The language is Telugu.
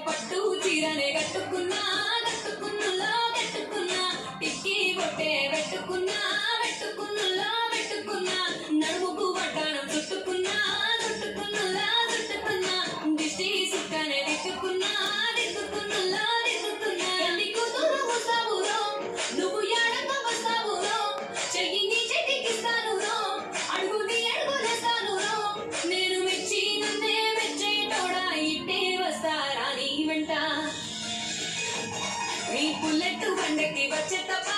పట్టు చీరనే కట్టుకున్నా కట్టుకున్నులో కట్టుకున్నా టిక్కి బొట్టే పెట్టుకున్నా పెట్టుకున్నులో పెట్టుకున్నా నడుముకు వడ్డాణం చుట్టుకున్నా చుట్టుకున్నులో చుట్టుకున్నా దిష్టి సుక్కనే దిక్కుకున్నా దిక్కుకున్నులో దిక్కుకున్నా ఎల్లి కూతురు వస్తావురో నువ్వు ఎడక వస్తావురో చెయ్యి నీ చేతికిస్తాను రో అడుగుని అడుగులేస్తాను రో నేను మెచ్చి నన్నే మెచ్చేటోడా ఇట్టే వస్తారా నీ వెంట నీ పుల్లెట్టు బండకి వచ్చే తప్ప